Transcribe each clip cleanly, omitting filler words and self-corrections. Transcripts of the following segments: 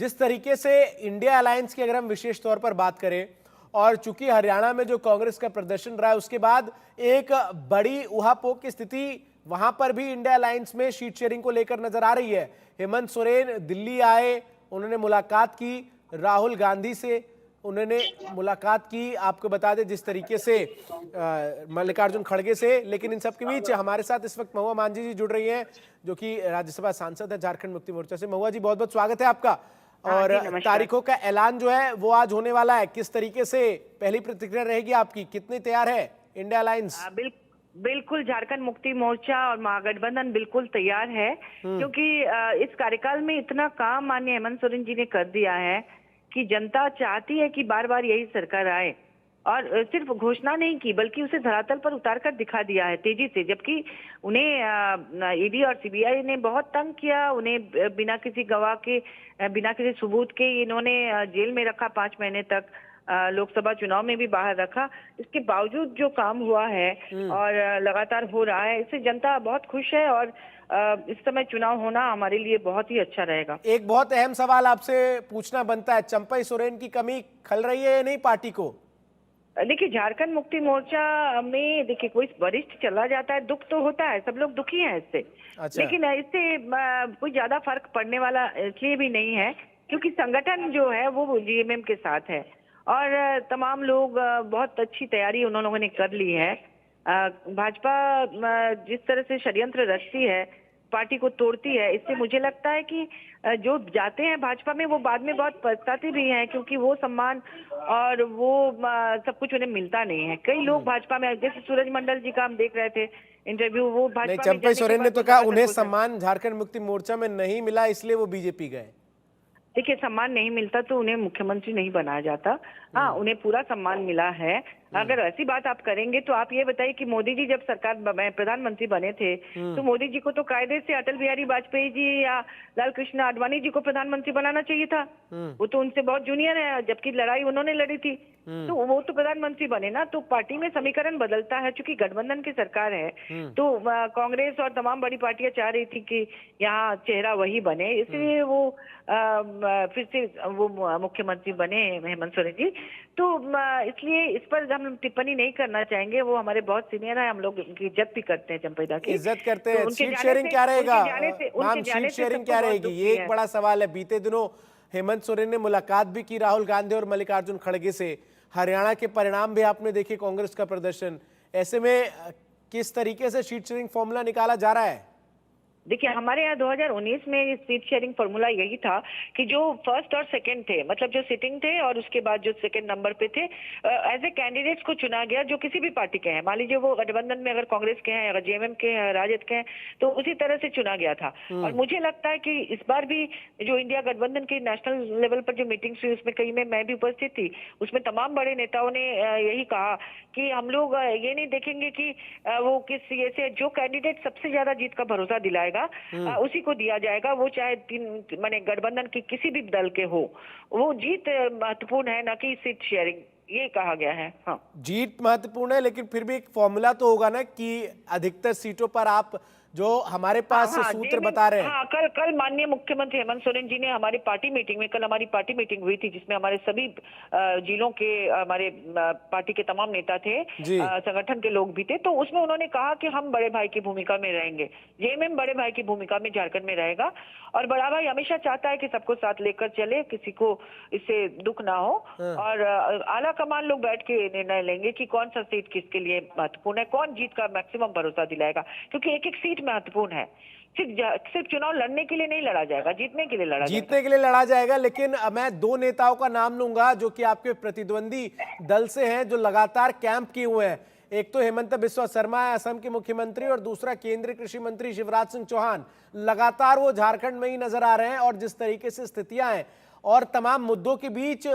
जिस तरीके से इंडिया अलायंस की अगर हम विशेष तौर पर बात करें, और चूंकि हरियाणा में जो कांग्रेस का प्रदर्शन रहा है उसके बाद एक बड़ी उहापोह की स्थिति वहां पर भी इंडिया अलायंस में सीट शेयरिंग को लेकर नजर आ रही है। हेमंत सोरेन दिल्ली आए, उन्होंने मुलाकात की राहुल गांधी से, उन्होंने मुलाकात की, आपको बता दें जिस तरीके से मल्लिकार्जुन खड़गे से। लेकिन इन सब के बीच हमारे साथ इस वक्त महुआ मांझी जी जुड़ रही हैं, जो कि राज्यसभा सांसद है झारखंड मुक्ति मोर्चा से। महुआ जी, बहुत बहुत स्वागत है आपका। और तारीखों का ऐलान जो है वो आज होने वाला है, किस तरीके से पहली प्रतिक्रिया रहेगी आपकी, कितनी तैयार है इंडिया अलायंस? बिल्कुल, झारखंड मुक्ति मोर्चा और महागठबंधन बिल्कुल तैयार है, क्योंकि इस कार्यकाल में इतना काम माननीय हेमंत सोरेन जी ने कर दिया है कि जनता चाहती है कि बार बार यही सरकार आए। और सिर्फ घोषणा नहीं की बल्कि उसे धरातल पर उतार कर दिखा दिया है तेजी से। जबकि उन्हें ईडी और सीबीआई ने बहुत तंग किया, उन्हें बिना किसी गवाह के, बिना किसी सबूत के इन्होंने जेल में रखा 5 महीने तक, लोकसभा चुनाव में भी बाहर रखा। इसके बावजूद जो काम हुआ है और लगातार हो रहा है, इससे जनता बहुत खुश है। और इस समय चुनाव होना हमारे लिए बहुत ही अच्छा रहेगा। एक बहुत अहम सवाल आपसे पूछना बनता है, चंपई सोरेन की कमी खल रही है या नहीं पार्टी को? देखिए, झारखंड मुक्ति मोर्चा में देखिए कोई वरिष्ठ चला जाता है, दुख तो होता है, सब लोग दुखी हैं इससे। अच्छा। लेकिन इससे कोई ज्यादा फर्क पड़ने वाला इसलिए भी नहीं है क्योंकि संगठन जो है वो जीएमएम के साथ है और तमाम लोग बहुत अच्छी तैयारी उन लोगों ने कर ली है। भाजपा जिस तरह से षड्यंत्र रचती है, पार्टी को तोड़ती है, इससे मुझे लगता है कि जो जाते हैं भाजपा में वो बाद में बहुत पछताते भी हैं, क्योंकि वो सम्मान और वो सब कुछ उन्हें मिलता नहीं है। कई लोग भाजपा में, जैसे सूरज मंडल जी का हम देख रहे थे इंटरव्यू, वो नहीं, भाजपा में चंपई जाने के सोरेन ने बाद तो कहा उन्हें सम्मान झारखंड मुक्ति मोर्चा में नहीं मिला इसलिए वो बीजेपी गए। देखिए, सम्मान नहीं मिलता तो उन्हें मुख्यमंत्री नहीं बनाया जाता। हाँ, उन्हें पूरा सम्मान मिला है। अगर ऐसी बात आप करेंगे तो आप ये बताइए कि मोदी जी जब सरकार प्रधानमंत्री बने थे तो मोदी जी को तो कायदे से अटल बिहारी वाजपेयी जी या लाल कृष्ण आडवाणी जी को प्रधानमंत्री बनाना चाहिए था। वो तो उनसे बहुत जूनियर है, जबकि लड़ाई उन्होंने लड़ी थी। तो वो तो प्रधानमंत्री बने ना। तो पार्टी में समीकरण बदलता है, चूंकि गठबंधन की सरकार है तो कांग्रेस और तमाम बड़ी पार्टियां चाह रही थी कि यहाँ चेहरा वही बने, इसलिए वो फिर से वो मुख्यमंत्री बने हेमंत सोरेन जी। तो इसलिए इस पर हम टिप्पणी नहीं करना चाहेंगे। वो हमारे बहुत सीनियर है, हम लोग उनकी इज्जत भी करते हैं, चंपैदा की इज्जत करते तो हैं। उनके सीट जाने शेयरिंग से, क्या रहेगा उनके जाने से शेयरिंग सबको क्या बहुत रहेगी, दुख ये भी एक है। बड़ा सवाल है। बीते दिनों हेमंत सोरेन ने मुलाकात भी की राहुल गांधी और मल्लिकार्जुन खड़गे से। हरियाणा के परिणाम भी आपने देखे, कांग्रेस का प्रदर्शन। ऐसे में किस तरीके से सीट शेयरिंग फॉर्मूला निकाला जा रहा है? देखिए, हमारे यहाँ 2019 में सीट शेयरिंग फॉर्मूला यही था कि जो फर्स्ट और सेकंड थे, मतलब जो सिटिंग थे और उसके बाद जो सेकंड नंबर पे थे, एज ए कैंडिडेट्स को चुना गया जो किसी भी पार्टी के हैं। मान लीजिए वो गठबंधन में अगर कांग्रेस के हैं, अगर जेएमएम के हैं, राजद के हैं, तो उसी तरह से चुना गया था। और मुझे लगता है कि इस बार भी जो इंडिया गठबंधन की नेशनल लेवल पर जो मीटिंग्स हुई उसमें कई में मैं भी उपस्थित थी, उसमें तमाम बड़े नेताओं ने यही कहा कि हम लोग ये नहीं देखेंगे कि वो किस ये से, जो कैंडिडेट सबसे ज्यादा जीत का भरोसा दिलाएगा उसी को दिया जाएगा। वो चाहे माने गठबंधन की किसी भी दल के हो, वो जीत महत्वपूर्ण है, ना कि सीट शेयरिंग, ये कहा गया है। हाँ, जीत महत्वपूर्ण है, लेकिन फिर भी एक फॉर्मूला तो होगा ना कि अधिकतर सीटों पर आप जो हमारे पास सूत्र बता रहे हैं। हाँ, कल माननीय मुख्यमंत्री हेमंत सोरेन जी ने हमारी पार्टी मीटिंग में, कल हमारी पार्टी मीटिंग हुई थी जिसमें हमारे सभी जिलों के हमारे पार्टी के तमाम नेता थे, संगठन के लोग भी थे। तो उसमें उन्होंने कहा कि हम बड़े भाई की भूमिका में रहेंगे, जेएमएम बड़े भाई की भूमिका में झारखंड में रहेगा। और बड़ा भाई हमेशा चाहता है कि सबको साथ लेकर चले, किसी को इससे दुख ना हो। और आला कमान लोग बैठ के निर्णय लेंगे कि कौन सा सीट किसके लिए महत्वपूर्ण है, कौन जीत का मैक्सिमम भरोसा दिलाएगा, क्योंकि एक एक सीट महत्वपूर्ण है। सिर्फ चुनाव लड़ने के लिए नहीं लड़ा जाएगा, जीतने के लिए लड़ा जाएगा। जीतने के लिए लड़ा जाएगा। लेकिन मैं दो नेताओं का नाम लूंगा जो कि आपके प्रतिद्वंदी दल से हैं, जो लगातार कैंप किए हुए हैं। एक तो हेमंत बिस्वा शर्मा है, असम के मुख्यमंत्री, और दूसरा केंद्रीय कृषि मंत्री शिवराज सिंह चौहान। लगातार वो झारखंड में ही नजर आ रहे हैं और जिस तरीके से स्थितियां हैं और तमाम मुद्दों के बीच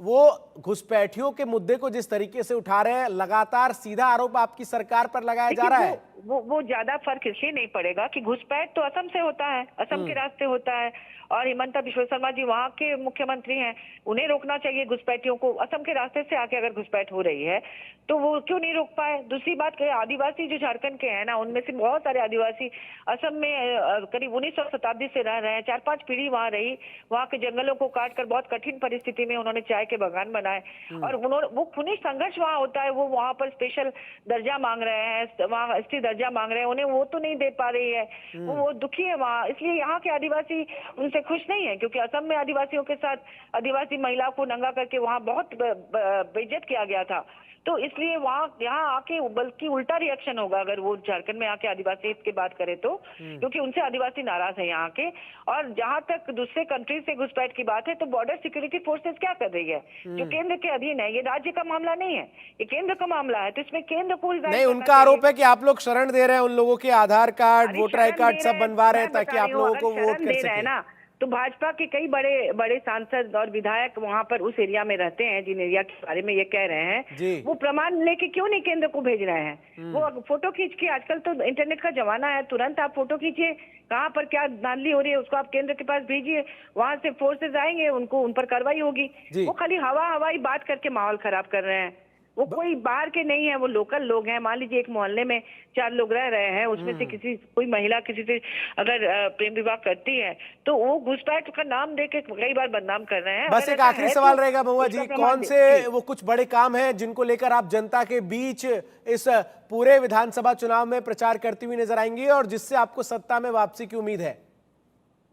वो घुसपैठियों के मुद्दे को जिस तरीके से उठा रहे हैं, लगातार सीधा आरोप आपकी सरकार पर लगाया जा रहा है। वो ज्यादा फर्क इसलिए नहीं पड़ेगा कि घुसपैठ तो असम से होता है, असम के रास्ते होता है, और हिमंता बिश्व शर्मा जी वहाँ के मुख्यमंत्री हैं, उन्हें रोकना चाहिए घुसपैठियों को। असम के रास्ते से आके अगर घुसपैठ हो रही है तो वो क्यों नहीं रोक पाए। दूसरी बात करें, आदिवासी जो झारखंड के हैं ना, उनमें से बहुत सारे आदिवासी असम में करीब 19वीं शताब्दी से रह रहे हैं, 4-5 पीढ़ी वहाँ रही। वहाँ के जंगलों को काट कर बहुत कठिन परिस्थिति में उन्होंने चाय के बागान बनाए और उन्होंने वो खूनी संघर्ष वहाँ होता है। वो वहाँ पर स्पेशल दर्जा मांग रहे हैं, वहाँ एसटी दर्जा मांग रहे हैं, उन्हें वो तो नहीं दे पा रही है, वो दुखी है वहाँ। इसलिए यहाँ के आदिवासी उनसे खुश नहीं है, क्योंकि असम में आदिवासियों के साथ आदिवासी महिलाओं को नंगा करके वहाँ बहुत बेइज्जत किया गया था। तो इसलिए वहाँ यहाँ आके बल्कि उल्टा रिएक्शन होगा अगर वो झारखंड में आके आदिवासी हित की बात करें तो, क्योंकि उनसे आदिवासी नाराज है यहाँ के। और जहाँ तक दूसरे कंट्री से घुसपैठ की बात है, तो बॉर्डर सिक्योरिटी फोर्सेस क्या कर रही है, जो केंद्र के अधीन है। ये राज्य का मामला नहीं है, ये केंद्र का मामला है, तो इसमें केंद्र को नहीं, उनका आरोप है कि आप लोग शरण दे रहे हैं उन लोगों के आधार कार्ड, वोटर आई कार्ड सब बनवा रहे हैं ताकि आप लोगों को वोट कर सके ना। तो भाजपा के कई बड़े बड़े सांसद और विधायक वहां पर उस एरिया में रहते हैं, जिन एरिया के बारे में ये कह रहे हैं, वो प्रमाण लेके क्यों नहीं केंद्र को भेज रहे हैं। वो फोटो खींच के, आजकल तो इंटरनेट का जमाना है, तुरंत आप फोटो खींचिए, कहाँ पर क्या धांधली हो रही है उसको आप केंद्र के पास भेजिए, वहां से फोर्सेज आएंगे, उनको उन पर कार्रवाई होगी। वो खाली हवाई बात करके माहौल खराब कर रहे हैं। वो कोई बाहर के नहीं है, वो लोकल लोग हैं। मान लीजिए एक मोहल्ले में 4 लोग रह रहे हैं, उसमें से कोई महिला किसी से अगर प्रेम विवाह करती है तो वो घुसपैठ का नाम देके कई बार बदनाम कर रहे हैं। बस एक आखिरी सवाल रहेगा महुआ जी, कौन से वो कुछ बड़े काम हैं जिनको लेकर आप जनता के बीच इस पूरे विधानसभा चुनाव में प्रचार करती हुई नजर आएंगी और जिससे आपको सत्ता में वापसी की उम्मीद है?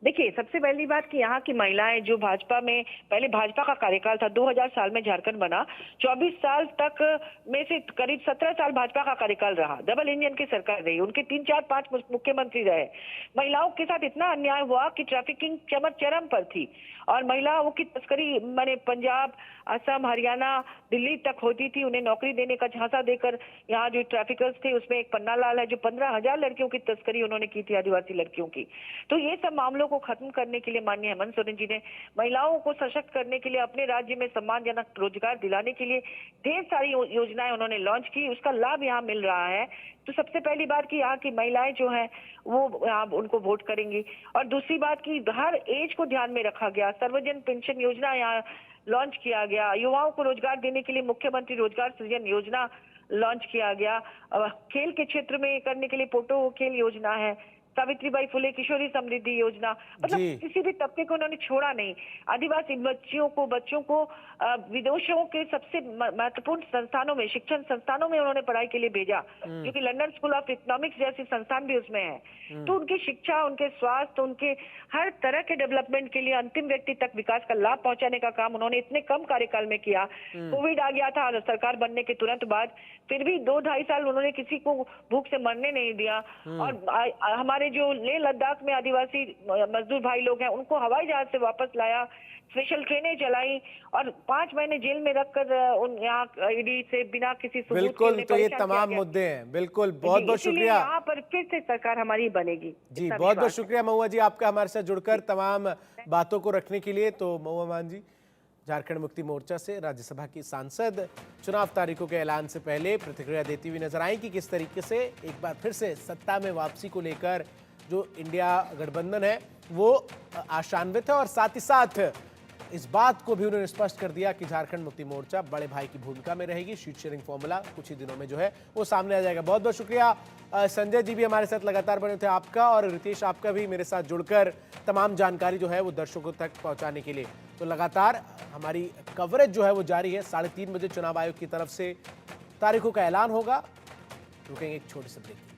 देखिए, सबसे पहली बात कि यहाँ की महिलाएं जो भाजपा में, पहले भाजपा का कार्यकाल था, 2000 साल में झारखंड बना, 24 साल तक में से करीब 17 साल भाजपा का कार्यकाल रहा, डबल इंजन की सरकार रही, उनके 3-4-5 मुख्यमंत्री रहे। महिलाओं के साथ इतना अन्याय हुआ कि ट्रैफिकिंग चरम पर थी और महिलाओं की तस्करी मैंने पंजाब, असम, हरियाणा, दिल्ली तक होती थी। उन्हें नौकरी देने का झांसा देकर यहाँ जो ट्रैफिकर्स थे, उसमें एक पन्ना लाल है जो 15,000 लड़कियों की तस्करी उन्होंने की थी, आदिवासी लड़कियों की। तो ये सब मामलों को खत्म करने के लिए माननीय हेमंत सोरेन जी ने, महिलाओं को सशक्त करने के लिए, अपने राज्य में सम्मानजनक रोजगार दिलाने के लिए ढेर सारी योजनाएं उन्होंने लॉन्च की, उसका लाभ यहाँ मिल रहा है। तो सबसे पहली बात कि यहाँ की महिलाएं जो हैं वो यहाँ उनको वोट करेंगी। और दूसरी बात कि हर एज को ध्यान में रखा गया, सर्वजन पेंशन योजना यहाँ लॉन्च किया गया, युवाओं को रोजगार देने के लिए मुख्यमंत्री रोजगार सृजन योजना लॉन्च किया गया, खेल के क्षेत्र में करने के लिए पोटो खेल योजना है, सावित्रीबाई फुले किशोरी समृद्धि योजना, मतलब किसी भी तबके को उन्होंने छोड़ा नहीं। आदिवासी बच्चों को विदेशों के सबसे महत्वपूर्ण संस्थानों में, शिक्षण संस्थानों में उन्होंने पढ़ाई के लिए भेजा, जो कि लंदन स्कूल ऑफ इकोनॉमिक्स जैसे संस्थान भी उसमें है। तो उनकी शिक्षा, उनके स्वास्थ्य, उनके हर तरह के डेवलपमेंट के लिए अंतिम व्यक्ति तक विकास का लाभ पहुंचाने का काम उन्होंने इतने कम कार्यकाल में किया। कोविड आ गया था सरकार बनने के तुरंत बाद, फिर भी 2-2.5 साल उन्होंने किसी को भूख से मरने नहीं दिया। और हमारे जो लेह लद्दाख में आदिवासी मजदूर भाई लोग हैं, उनको हवाई जहाज से वापस लाया, स्पेशल ट्रेनें चलाई और 5 महीने जेल में रखकर उन यहाँ ईडी से बिना किसी सबूत के बिल्कुल, तो ये तमाम मुद्दे हैं। बिल्कुल, बहुत बहुत शुक्रिया। यहाँ पर फिर से सरकार हमारी बनेगी जी, बहुत बहुत शुक्रिया महुआ जी आपका हमारे साथ जुड़कर तमाम बातों को रखने के लिए। तो महुआ मान जी झारखंड मुक्ति मोर्चा से राज्यसभा की सांसद चुनाव तारीखों के ऐलान से पहले प्रतिक्रिया देती हुई नजर आई कि किस तरीके से एक बार फिर से सत्ता में वापसी को लेकर जो इंडिया गठबंधन है वो आशान्वित है और साथ ही साथ इस बात को भी उन्होंने स्पष्ट कर दिया कि झारखंड मुक्ति मोर्चा बड़े भाई की भूमिका में रहेगी। शीट शेयरिंग फॉर्मूला कुछ ही दिनों में जो है वो सामने आ जाएगा। बहुत बहुत शुक्रिया संजय जी भी हमारे साथ लगातार बने थे आपका, और रितेश आपका भी मेरे साथ जुड़कर तमाम जानकारी जो है वो दर्शकों तक पहुंचाने के लिए। तो लगातार हमारी कवरेज जो है वो जारी है। 3:30 बजे चुनाव आयोग की तरफ से तारीखों का ऐलान होगा। रुकेंगे एक छोटे से ब्रेक।